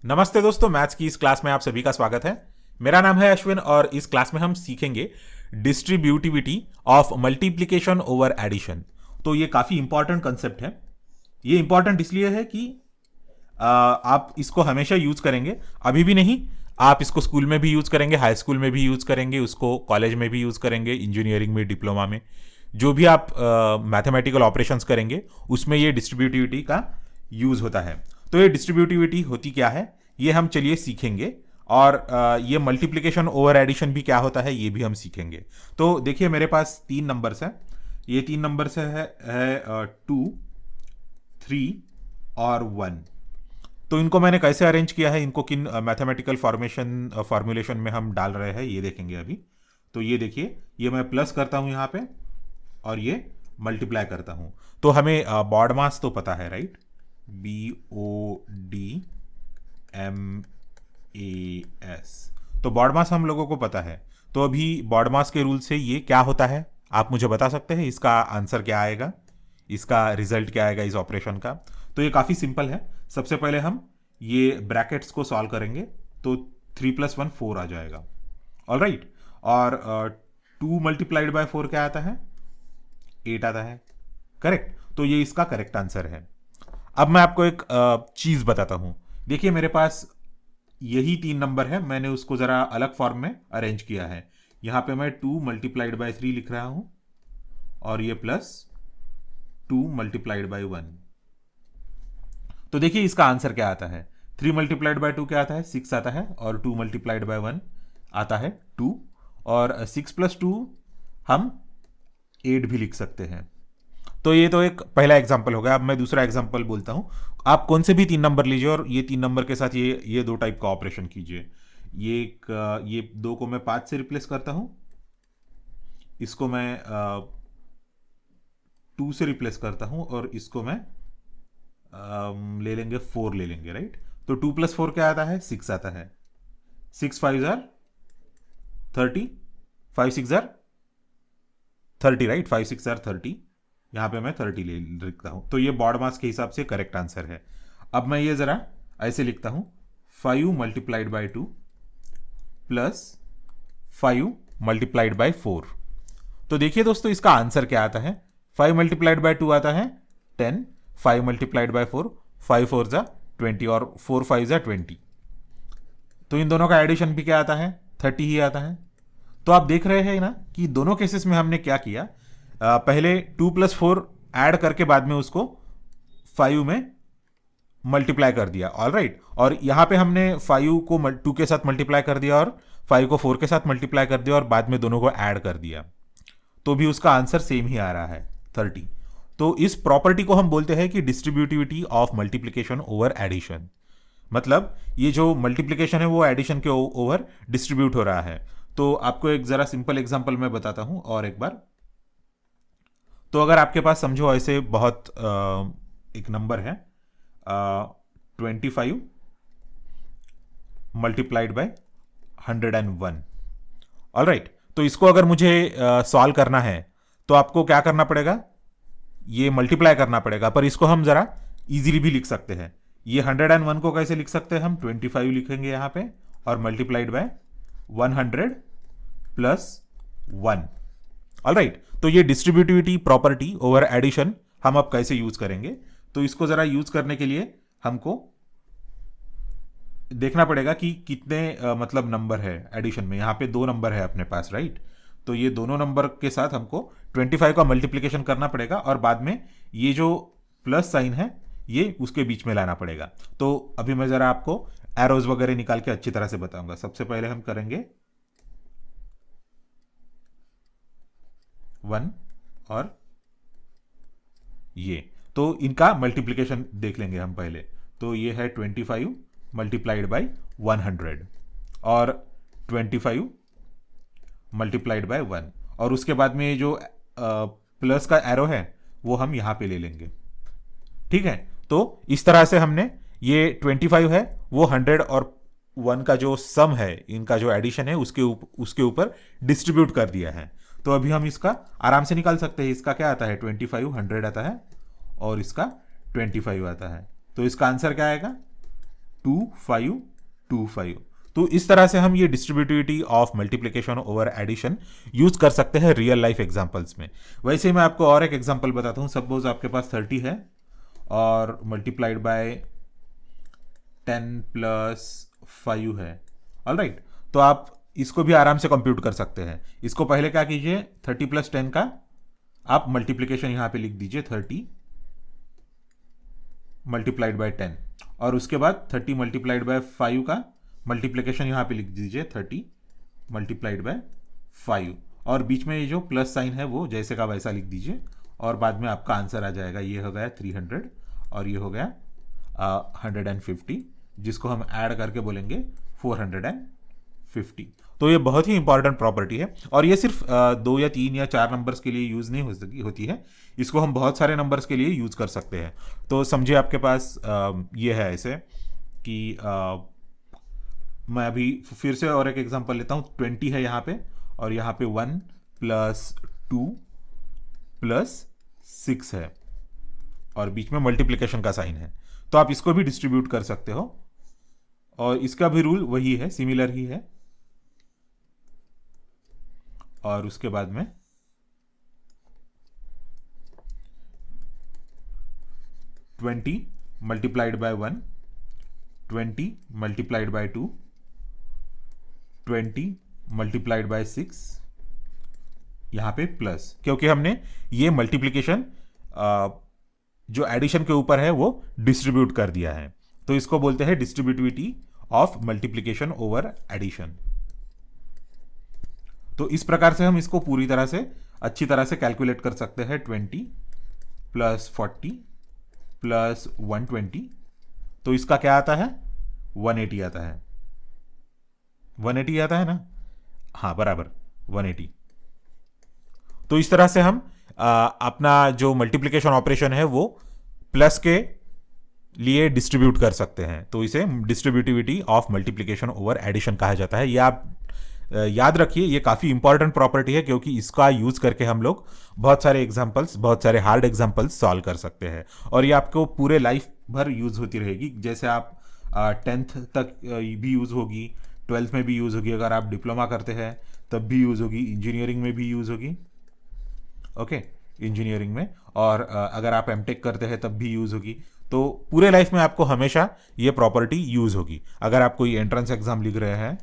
नमस्ते दोस्तों, मैथ्स की इस क्लास में आप सभी का स्वागत है। मेरा नाम है अश्विन और इस क्लास में हम सीखेंगे distributivity of multiplication over addition. तो ये काफ़ी इंपॉर्टेंट कंसेप्ट है। ये इंपॉर्टेंट इसलिए है कि आप इसको हमेशा यूज करेंगे, अभी भी नहीं, आप इसको स्कूल में भी यूज करेंगे, हाई स्कूल में भी यूज करेंगे, उसको कॉलेज में भी यूज करेंगे, इंजीनियरिंग में, डिप्लोमा में, जो भी आप मैथमेटिकल ऑपरेशंस करेंगे उसमें ये डिस्ट्रीब्यूटिविटी का यूज होता है। तो ये डिस्ट्रीब्यूटिविटी होती क्या है ये हम चलिए सीखेंगे, और ये मल्टीप्लिकेशन ओवर एडिशन भी क्या होता है ये भी हम सीखेंगे। तो देखिए मेरे पास तीन नंबर्स हैं, ये तीन नंबर्स है 2, 3 और 1। तो इनको मैंने कैसे अरेंज किया है, इनको किन मैथमेटिकल फॉर्मुलेशन में हम डाल रहे हैं ये देखेंगे अभी। तो ये देखिए, ये मैं प्लस करता हूं यहाँ पे और ये मल्टीप्लाई करता हूं। तो हमें बॉड मास तो पता है, राइट? BODMAS। तो बॉड मास हम लोगों को पता है। तो अभी बॉड मास के रूल से ये क्या होता है आप मुझे बता सकते हैं? इसका आंसर क्या आएगा, इसका रिजल्ट क्या आएगा इस ऑपरेशन का? तो ये काफ़ी सिंपल है। सबसे पहले हम ये ब्रैकेट्स को सॉल्व करेंगे, तो 3 + 1 4 आ जाएगा। All right. और 2 × 4 क्या आता है? 8 आता है, करेक्ट। तो ये इसका करेक्ट आंसर है। अब मैं आपको एक चीज बताता हूं। देखिए मेरे पास यही तीन नंबर है, मैंने उसको जरा अलग फॉर्म में अरेंज किया है। यहां पे मैं 2 × 3 लिख रहा हूं और ये प्लस 2 × 1। तो देखिए इसका आंसर क्या आता है। 3 × 2 क्या आता है? 6 आता है, और 2 × 1 आता है 2, और 6 + 2 हम 8 भी लिख सकते हैं। तो ये तो एक पहला एग्जांपल हो गया। अब मैं दूसरा एग्जांपल बोलता हूं। आप कौन से भी तीन नंबर लीजिए और ये तीन नंबर के साथ ये दो टाइप का ऑपरेशन कीजिए। ये 2 को मैं 5 से रिप्लेस करता हूं, इसको मैं 2 से रिप्लेस करता हूं, और इसको मैं ले लेंगे 4 ले लेंगे, राइट? तो 2 + 4 क्या आता है? 6 आता है। 6 5 30, 5 6 30, राइट? 5 6 30। यहां पे मैं 30 ले लिखता हूं। तो ये बॉड मास के हिसाब से करेक्ट आंसर है। अब मैं ये जरा ऐसे लिखता हूं, 5 × 2 प्लस 5 × 4। तो देखिए दोस्तों इसका आंसर क्या आता है। 5 × 2 आता है 10, 5 × 4, 5 4 20, और 4 5 20। तो इन दोनों का एडिशन भी क्या आता है? 30 ही आता है। तो आप देख रहे हैं ना कि दोनों केसेस में हमने क्या किया, पहले 2 + 4 ऐड करके बाद में उसको 5 में मल्टीप्लाई कर दिया। All right. और यहां पे हमने 5 को 2 के साथ मल्टीप्लाई कर दिया और 5 को 4 के साथ मल्टीप्लाई कर दिया और बाद में दोनों को ऐड कर दिया, तो भी उसका आंसर सेम ही आ रहा है, 30। तो इस प्रॉपर्टी को हम बोलते हैं कि distributivity of multiplication over addition. मतलब ये जो मल्टीप्लिकेशन है वो एडिशन के ओवर डिस्ट्रीब्यूट हो रहा है। तो आपको एक जरा सिंपल एग्जांपल मैं बताता हूं और एक बार। तो अगर आपके पास समझो ऐसे बहुत एक नंबर है 25 × 101। All right. तो इसको अगर मुझे सॉल्व करना है तो आपको क्या करना पड़ेगा? ये मल्टीप्लाई करना पड़ेगा, पर इसको हम जरा इजीली भी लिख सकते हैं। ये 101 को कैसे लिख सकते हैं? हम 25 लिखेंगे यहां पे और मल्टीप्लाइड बाय 100 + 1। All right. तो ये डिस्ट्रीब्यूटिविटी प्रॉपर्टी ओवर एडिशन हम अब कैसे यूज करेंगे? तो इसको जरा यूज करने के लिए हमको देखना पड़ेगा कि कितने मतलब नंबर है एडिशन में। यहां पे 2 नंबर है अपने पास, राइट? तो ये दोनों नंबर के साथ हमको 25 का मल्टीप्लिकेशन करना पड़ेगा और बाद में ये जो प्लस साइन है ये उसके बीच में लाना पड़ेगा। तो अभी मैं जरा आपको एरोज वगैरह निकाल के अच्छी तरह से बताऊंगा। सबसे पहले हम करेंगे 1 और ये, तो इनका मल्टीप्लिकेशन देख लेंगे हम पहले। तो ये है 25 × 100 और 25 × 1, और उसके बाद में ये जो प्लस का एरो है वो हम यहां पे ले लेंगे, ठीक है? तो इस तरह से हमने ये 25 है वो 100 और 1 का जो सम है, इनका जो एडिशन है उसके ऊपर डिस्ट्रीब्यूट कर दिया है। तो अभी हम इसका आराम से निकाल सकते हैं। इसका क्या आता है? 25 100 आता है और इसका 25 आता है। तो इसका आंसर क्या आएगा? 2 5 2 5। तो इस तरह से हम ये distributivity of multiplication over addition use कर सकते हैं रियल लाइफ एग्जांपल्स में। वैसे मैं आपको और एक एग्जांपल बताता हूँ। सपोज आपके पास 30 है और मल्टीप्लाइड बाय 10 प्लस 5 है। ऑलराइट, तो आप इसको भी आराम से कंप्यूट कर सकते हैं। इसको पहले क्या कीजिए, 30 प्लस 10 का आप मल्टीप्लिकेशन यहां पे लिख दीजिए 30 मल्टीप्लाइड बाय 10, और उसके बाद 30 मल्टीप्लाइड बाय 5 का मल्टीप्लिकेशन यहां पे लिख दीजिए 30 मल्टीप्लाइड बाय 5, और बीच में ये जो प्लस साइन है वो जैसे का वैसा लिख दीजिए, और बाद में आपका आंसर आ जाएगा। ये हो गया 300 और ये हो गया 150, जिसको हम ऐड करके बोलेंगे 450। तो ये बहुत ही इंपॉर्टेंट प्रॉपर्टी है, और ये सिर्फ 2 या 3 या 4 नंबर्स के लिए यूज नहीं होती है। इसको हम बहुत सारे नंबर्स के लिए यूज कर सकते हैं। तो समझिए आपके पास ये है ऐसे कि मैं अभी फिर से और एक एग्जांपल लेता हूँ। 20 है यहाँ पे, और यहाँ पे 1 प्लस 2 प्लस 6 है, और बीच में मल्टीप्लिकेशन का साइन है। तो आप इसको भी डिस्ट्रीब्यूट कर सकते हो, और इसका भी रूल वही है, सिमिलर ही है। और उसके बाद में 20 multiplied by 1, 20 multiplied by 2, 20 multiplied by 6, यहां पे प्लस, क्योंकि हमने ये मल्टीप्लिकेशन जो एडिशन के ऊपर है वो डिस्ट्रीब्यूट कर दिया है। तो इसको बोलते हैं distributivity of multiplication over addition. तो इस प्रकार से हम इसको पूरी तरह से अच्छी तरह से कैलकुलेट कर सकते हैं। 20 प्लस 40 प्लस 120, तो इसका क्या आता है, 180 आता है। 180 आता है ना, हाँ बराबर 180। तो इस तरह से हम अपना जो मल्टीप्लिकेशन ऑपरेशन है वो प्लस के लिए डिस्ट्रीब्यूट कर सकते हैं। तो इसे distributivity of multiplication over addition कहा जाता है। यह आप याद रखिए, ये काफ़ी इंपॉर्टेंट प्रॉपर्टी है, क्योंकि इसका यूज़ करके हम लोग बहुत सारे एग्जांपल्स, बहुत सारे हार्ड एग्जांपल्स सॉल्व कर सकते हैं, और ये आपको पूरे लाइफ भर यूज़ होती रहेगी। जैसे आप 10th तक भी यूज़ होगी, 12th में भी यूज़ होगी, अगर आप डिप्लोमा करते हैं तब भी यूज़ होगी, इंजीनियरिंग में भी यूज़ होगी। ओके, इंजीनियरिंग में, और अगर आप एमटेक करते हैं तब भी यूज़ होगी। तो पूरे लाइफ में आपको हमेशा ये प्रॉपर्टी यूज़ होगी। अगर आप कोई एंट्रेंस एग्जाम लिख रहे हैं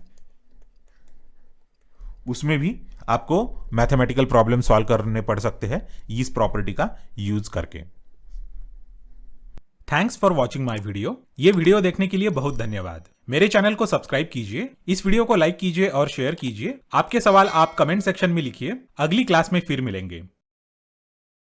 उसमें भी आपको मैथमेटिकल प्रॉब्लम सॉल्व करने पड़ सकते हैं इस प्रॉपर्टी का यूज करके। Thanks for watching my video. ये वीडियो देखने के लिए बहुत धन्यवाद। मेरे चैनल को सब्सक्राइब कीजिए, इस वीडियो को लाइक कीजिए और शेयर कीजिए। आपके सवाल आप कमेंट सेक्शन में लिखिए। अगली क्लास में फिर मिलेंगे।